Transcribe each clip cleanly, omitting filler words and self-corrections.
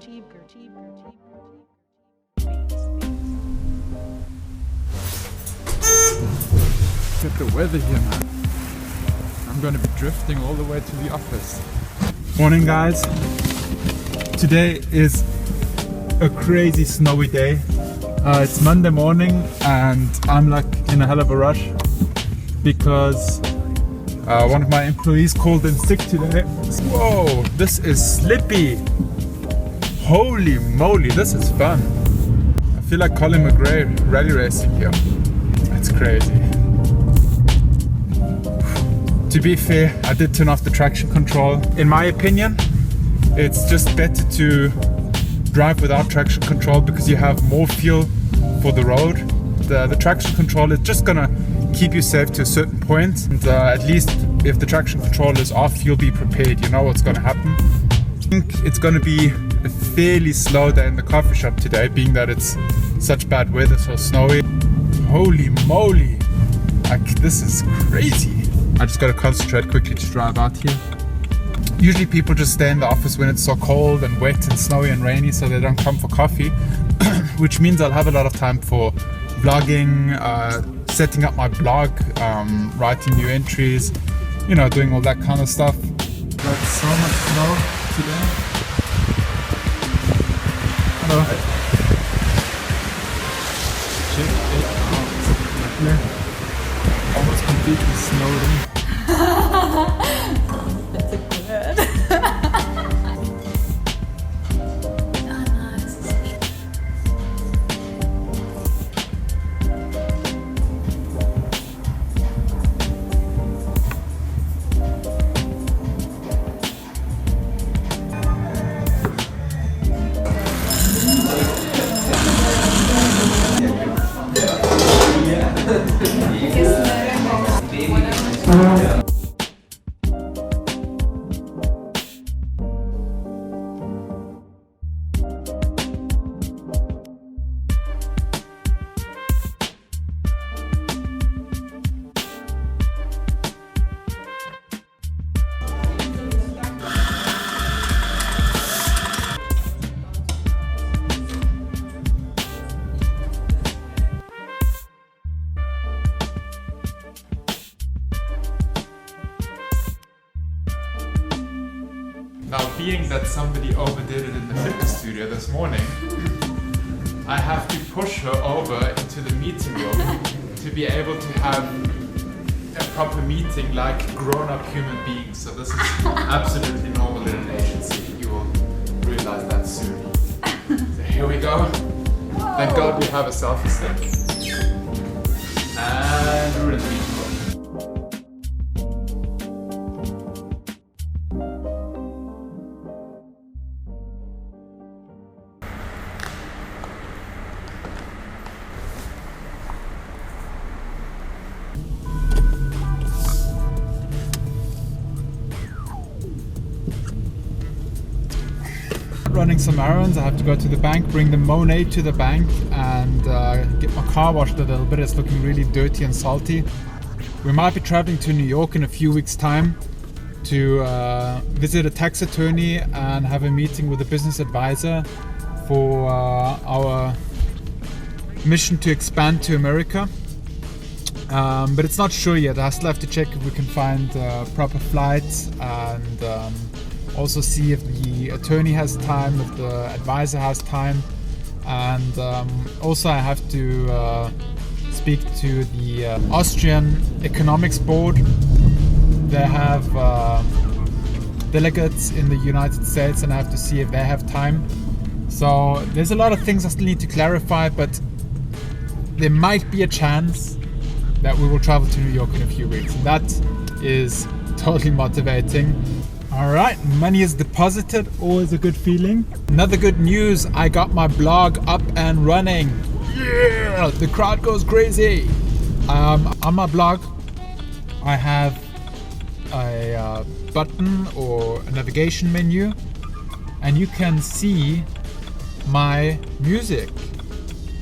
Look at the weather here, man. I'm gonna be drifting all the way to the office. Morning, guys. Today is a crazy snowy day. It's Monday morning and I'm like in a hell of a rush because one of my employees called in sick today. Whoa, this is slippy. Holy moly, this is fun. I feel like Colin McRae rally racing here. That's crazy. To be fair, I did turn off the traction control. In my opinion, it's just better to drive without traction control because you have more feel for the road. The traction control is just gonna keep you safe to a certain point, and at least if the traction control is off, you'll be prepared. You know what's gonna happen. I think it's gonna be a fairly slow day in the coffee shop today, being that it's such bad weather, so snowy. Holy moly, like this is crazy. I just gotta concentrate quickly to drive out here. Usually people just stay in the office when it's so cold and wet and snowy and rainy, so they don't come for coffee, which means I'll have a lot of time for vlogging, setting up my blog, writing new entries, you know, doing all that kind of stuff. Got so much snow today. Hello. Check it out. Almost completely snowed in. That's a good. Now, being that somebody overdid it in the fitness studio this morning, I have to push her over into the meeting room to be able to have a proper meeting like grown-up human beings. So this is absolutely normal in an agency. You will realize that soon. So here we go. Thank God we have a selfie stick. And we're in the meeting room. Running some errands. I have to go to the bank, bring the Monet to the bank, and get my car washed a little bit. It's looking really dirty and salty. We might be traveling to New York in a few weeks' time to visit a tax attorney and have a meeting with a business advisor for our mission to expand to America. But it's not sure yet. I still have to check if we can find proper flights and also see if the attorney has time, if the advisor has time, and also I have to speak to the Austrian Economics Board. They have delegates in the United States and I have to see if they have time. So there's a lot of things I still need to clarify, but there might be a chance that we will travel to New York in a few weeks, and that is totally motivating. Alright, money is deposited, always a good feeling. Another good news, I got my blog up and running. Yeah, the crowd goes crazy. On my blog, I have a button or a navigation menu, and you can see my music.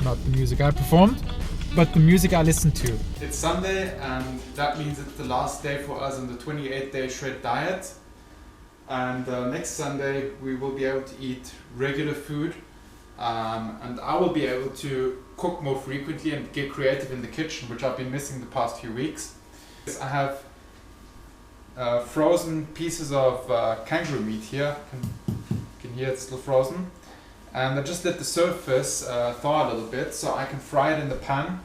Not the music I performed, but the music I listened to. It's Sunday, and that means it's the last day for us on the 28-day shred diet. and next Sunday we will be able to eat regular food, and I will be able to cook more frequently and get creative in the kitchen, which I've been missing the past few weeks. I have frozen pieces of kangaroo meat here. You can hear it's still frozen. And I just let the surface thaw a little bit so I can fry it in the pan,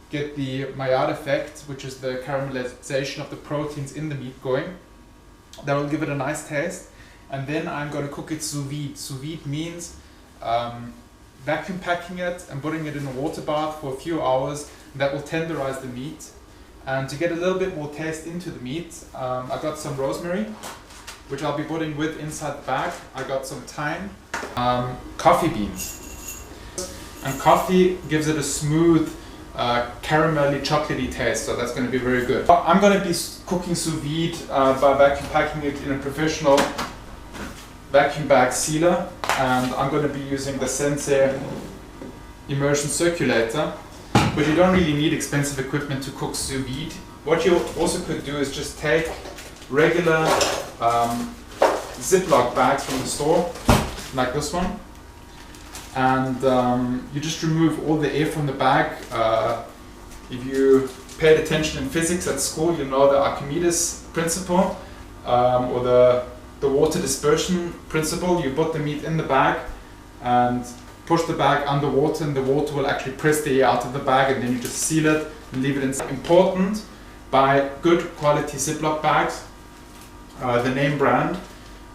get the Maillard effect, which is the caramelization of the proteins in the meat going. That will give it a nice taste. And then I'm going to cook it sous vide. Sous vide means vacuum packing it and putting it in a water bath for a few hours. That will tenderize the meat. And to get a little bit more taste into the meat, I got some rosemary, which I'll be putting with inside the bag. I got some thyme, coffee beans. And coffee gives it a smooth, caramelly, chocolatey taste, so that's going to be very good. I'm going to be cooking sous vide by vacuum packing it in a professional vacuum bag sealer, and I'm going to be using the Sensei immersion circulator. But you don't really need expensive equipment to cook sous vide. What you also could do is just take regular Ziploc bags from the store, like this one, and you just remove all the air from the bag. If you paid attention in physics at school, you know the Archimedes principle, or the water dispersion principle. You put the meat in the bag and push the bag underwater, and the water will actually press the air out of the bag, and then you just seal it and leave it inside. Important, buy good quality Ziploc bags, the name brand,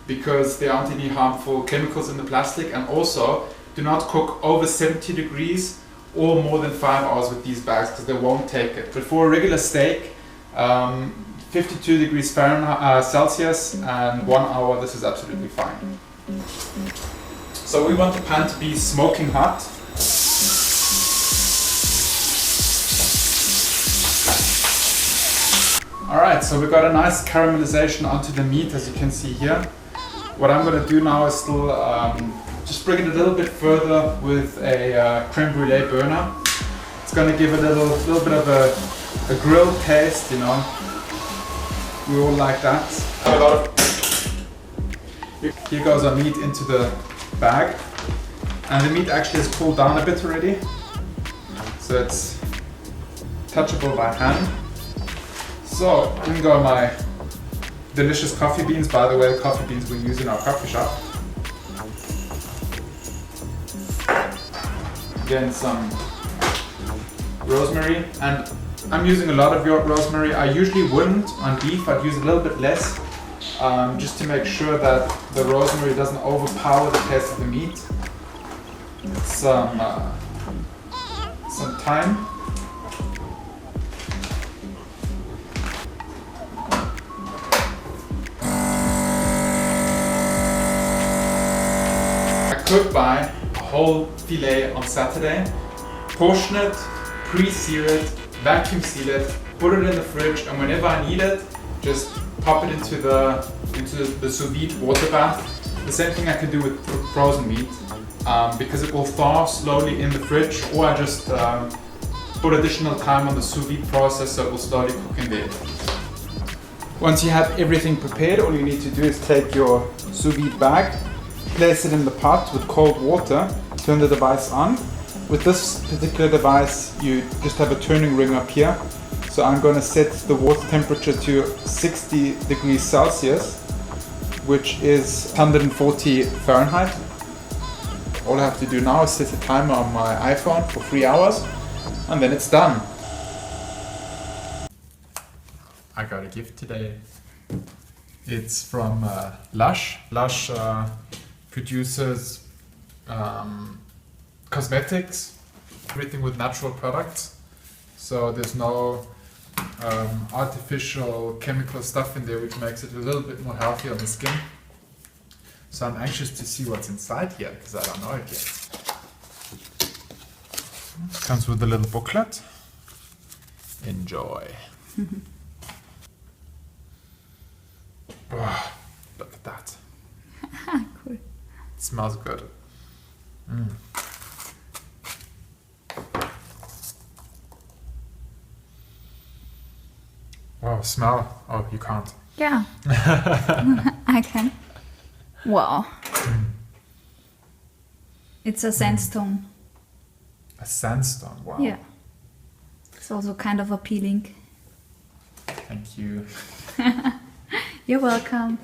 because there aren't any harmful chemicals in the plastic, and also do not cook over 70 degrees or more than 5 hours with these bags, because they won't take it. But for a regular steak, 52 degrees Fahrenheit, Celsius and 1 hour, this is absolutely fine. So we want the pan to be smoking hot. Alright, so we got a nice caramelization onto the meat, as you can see here. What I'm going to do now is still just bring it a little bit further with a creme brulee burner. It's going to give it a little bit of a grilled taste, you know. We all like that. Here goes our meat into the bag, and the meat actually has cooled down a bit already, so it's touchable by hand. So in go my delicious coffee beans, by the way, the coffee beans we use in our coffee shop. Again, some rosemary, and I'm using a lot of your rosemary. I usually wouldn't on beef, I'd use a little bit less, just to make sure that the rosemary doesn't overpower the taste of the meat. Some thyme. I could buy a whole filet on Saturday, portion it, pre-sear it, vacuum seal it, put it in the fridge, and whenever I need it, just pop it into the sous vide water bath. The same thing I could do with frozen meat, because it will thaw slowly in the fridge, or I just put additional time on the sous vide process so it will slowly cook in there. Once you have everything prepared, all you need to do is take your sous vide bag, place it in the pot with cold water, turn the device on. With this particular device, you just have a turning ring up here. So I'm going to set the water temperature to 60 degrees Celsius, which is 140 Fahrenheit. All I have to do now is set a timer on my iPhone for 3 hours, and then it's done. I got a gift today. It's from Lush. Lush produces cosmetics, everything with natural products. So there's no artificial chemical stuff in there, which makes it a little bit more healthy on the skin. So I'm anxious to see what's inside here, because I don't know it yet. Comes with a little booklet. Enjoy. Oh, look at that. Cool. It smells good. Oh, smell. Oh, you can't. Yeah. I can. Wow. It's a sandstone. A sandstone, wow. Yeah. It's also kind of appealing. Thank you. You're welcome.